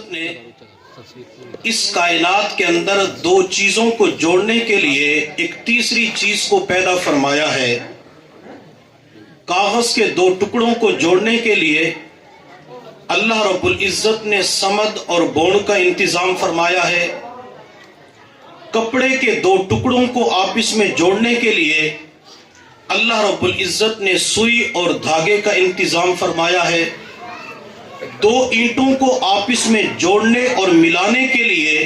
العزت نے اس کائنات کے اندر دو چیزوں کو جوڑنے کے لیے ایک تیسری چیز کو پیدا فرمایا ہے۔ کاغذ کے دو ٹکڑوں کو جوڑنے کے لیے اللہ رب العزت نے سمد اور بون کا انتظام فرمایا ہے۔ کپڑے کے دو ٹکڑوں کو آپس میں جوڑنے کے لیے اللہ رب العزت نے سوئی اور دھاگے کا انتظام فرمایا ہے۔ دو اینٹوں کو آپس میں جوڑنے اور ملانے کے لیے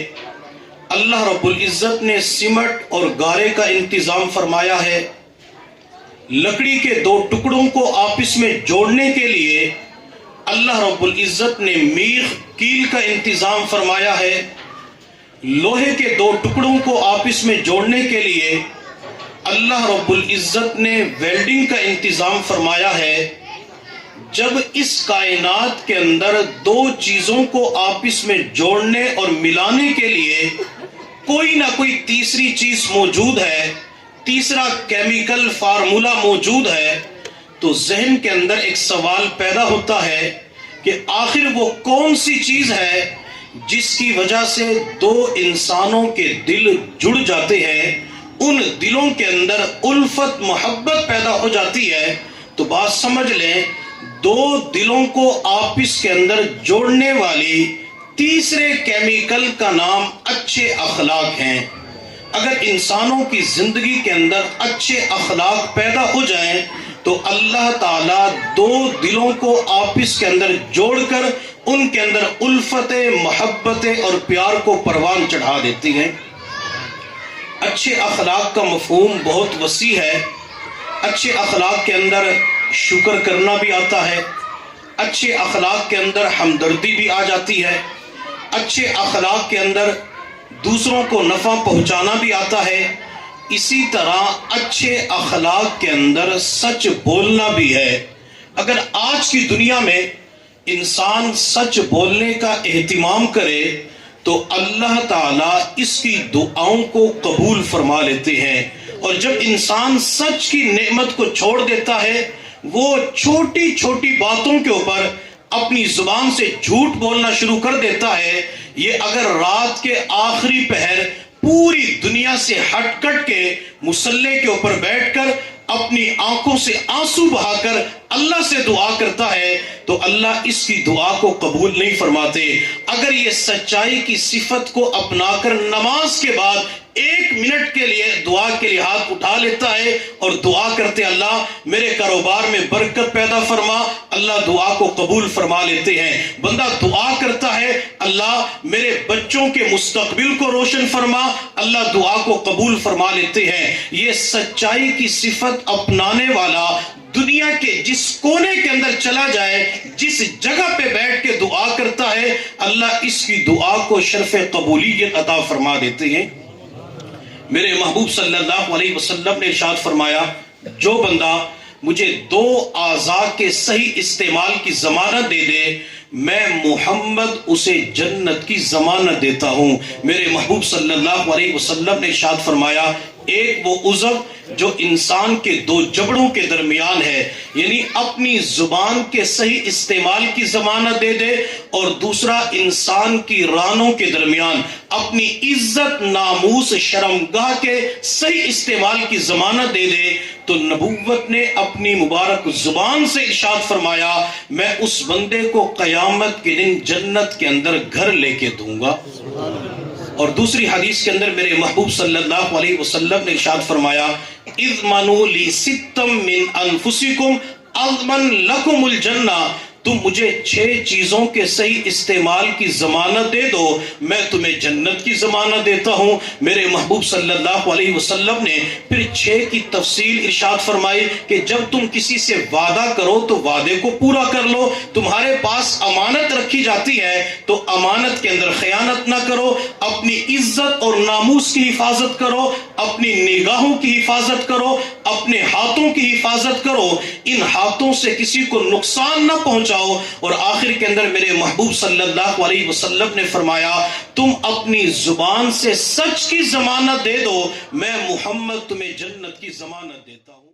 اللہ رب العزت نے سیمنٹ اور گارے کا انتظام فرمایا ہے۔ لکڑی کے دو ٹکڑوں کو آپس میں جوڑنے کے لیے اللہ رب العزت نے میخ کیل کا انتظام فرمایا ہے۔ لوہے کے دو ٹکڑوں کو آپس میں جوڑنے کے لیے اللہ رب العزت نے ویلڈنگ کا انتظام فرمایا ہے۔ جب اس کائنات کے اندر دو چیزوں کو آپس میں جوڑنے اور ملانے کے لیے کوئی نہ کوئی تیسری چیز موجود ہے، تیسرا کیمیکل فارمولا موجود ہے، تو ذہن کے اندر ایک سوال پیدا ہوتا ہے کہ آخر وہ کون سی چیز ہے جس کی وجہ سے دو انسانوں کے دل جڑ جاتے ہیں، ان دلوں کے اندر الفت محبت پیدا ہو جاتی ہے۔ تو بات سمجھ لیں، دو دلوں کو آپس کے اندر جوڑنے والی تیسرے کیمیکل کا نام اچھے اخلاق ہیں۔ اگر انسانوں کی زندگی کے اندر اچھے اخلاق پیدا ہو جائیں تو اللہ تعالیٰ دو دلوں کو آپس کے اندر جوڑ کر ان کے اندر الفت محبت اور پیار کو پروان چڑھا دیتی ہیں۔ اچھے اخلاق کا مفہوم بہت وسیع ہے۔ اچھے اخلاق کے اندر شکر کرنا بھی آتا ہے، اچھے اخلاق کے اندر ہمدردی بھی آ جاتی ہے، اچھے اخلاق کے اندر دوسروں کو نفع پہنچانا بھی آتا ہے، اسی طرح اچھے اخلاق کے اندر سچ بولنا بھی ہے۔ اگر آج کی دنیا میں انسان سچ بولنے کا اہتمام کرے تو اللہ تعالیٰ اس کی دعاؤں کو قبول فرما لیتے ہیں، اور جب انسان سچ کی نعمت کو چھوڑ دیتا ہے، وہ چھوٹی چھوٹی باتوں کے اوپر اپنی زبان سے جھوٹ بولنا شروع کر دیتا ہے۔ یہ اگر رات کے آخری پہر پوری دنیا سے ہٹ کٹ کے مصلے کے اوپر بیٹھ کر اپنی آنکھوں سے آنسو بہا کر اللہ سے دعا کرتا ہے تو اللہ اس کی دعا کو قبول نہیں فرماتے۔ اگر یہ سچائی کی صفت کو اپنا کر نماز کے بعد ایک منٹ کے لیے دعا کے لیے ہاتھ اٹھا لیتا ہے اور دعا کرتے اللہ میرے کاروبار میں برکت پیدا فرما، اللہ دعا کو قبول فرما لیتے ہیں۔ بندہ دعا کرتا ہے اللہ میرے بچوں کے مستقبل کو روشن فرما، اللہ دعا کو قبول فرما لیتے ہیں۔ یہ سچائی کی صفت اپنانے والا دنیا کے جس کونے کے اندر چلا جائے، جس جگہ پہ بیٹھ کے دعا کرتا ہے، اللہ اس کی دعا کو شرف قبولیت عطا فرما دیتے ہیں۔ میرے محبوب صلی اللہ علیہ وسلم نے ارشاد فرمایا، جو بندہ مجھے دو اعضاء کے صحیح استعمال کی ضمانت دے دے، میں محمد اسے جنت کی ضمانت دیتا ہوں۔ میرے محبوب صلی اللہ علیہ وسلم نے ارشاد فرمایا، ایک وہ عضو جو انسان کے دو جبڑوں کے درمیان ہے، یعنی اپنی زبان کے صحیح استعمال کی ضمانت دے دے، اور دوسرا انسان کی رانوں کے درمیان اپنی عزت ناموس شرمگاہ کے صحیح استعمال کی ضمانت دے دے، تو نبوت نے اپنی مبارک زبان سے ارشاد فرمایا، میں اس بندے کو قیامت کے دن جنت کے اندر گھر لے کے دوں گا۔ اور دوسری حدیث کے اندر میرے محبوب صلی اللہ علیہ وسلم نے ارشاد فرمایا، اضمنوا لی ستم من انفسکم اضمن لکم الجنہ، تم مجھے 6 چیزوں کے صحیح استعمال کی ضمانت دے دو، میں تمہیں جنت کی ضمانت دیتا ہوں۔ میرے محبوب صلی اللہ علیہ وسلم نے پھر 6 کی تفصیل ارشاد فرمائی کہ جب تم کسی سے وعدہ کرو تو وعدے کو پورا کر لو، تمہارے پاس امانت رکھی جاتی ہے تو امانت کے اندر خیانت نہ کرو، اپنی عزت اور ناموس کی حفاظت کرو، اپنی نگاہوں کی حفاظت کرو، اپنے ہاتھوں کی حفاظت کرو، ان ہاتھوں سے کسی کو نقصان نہ پہنچاؤ۔ اور آخر کے اندر میرے محبوب صلی اللہ علیہ وسلم نے فرمایا، تم اپنی زبان سے سچ کی ضمانت دے دو، میں محمد تمہیں جنت کی ضمانت دیتا ہوں۔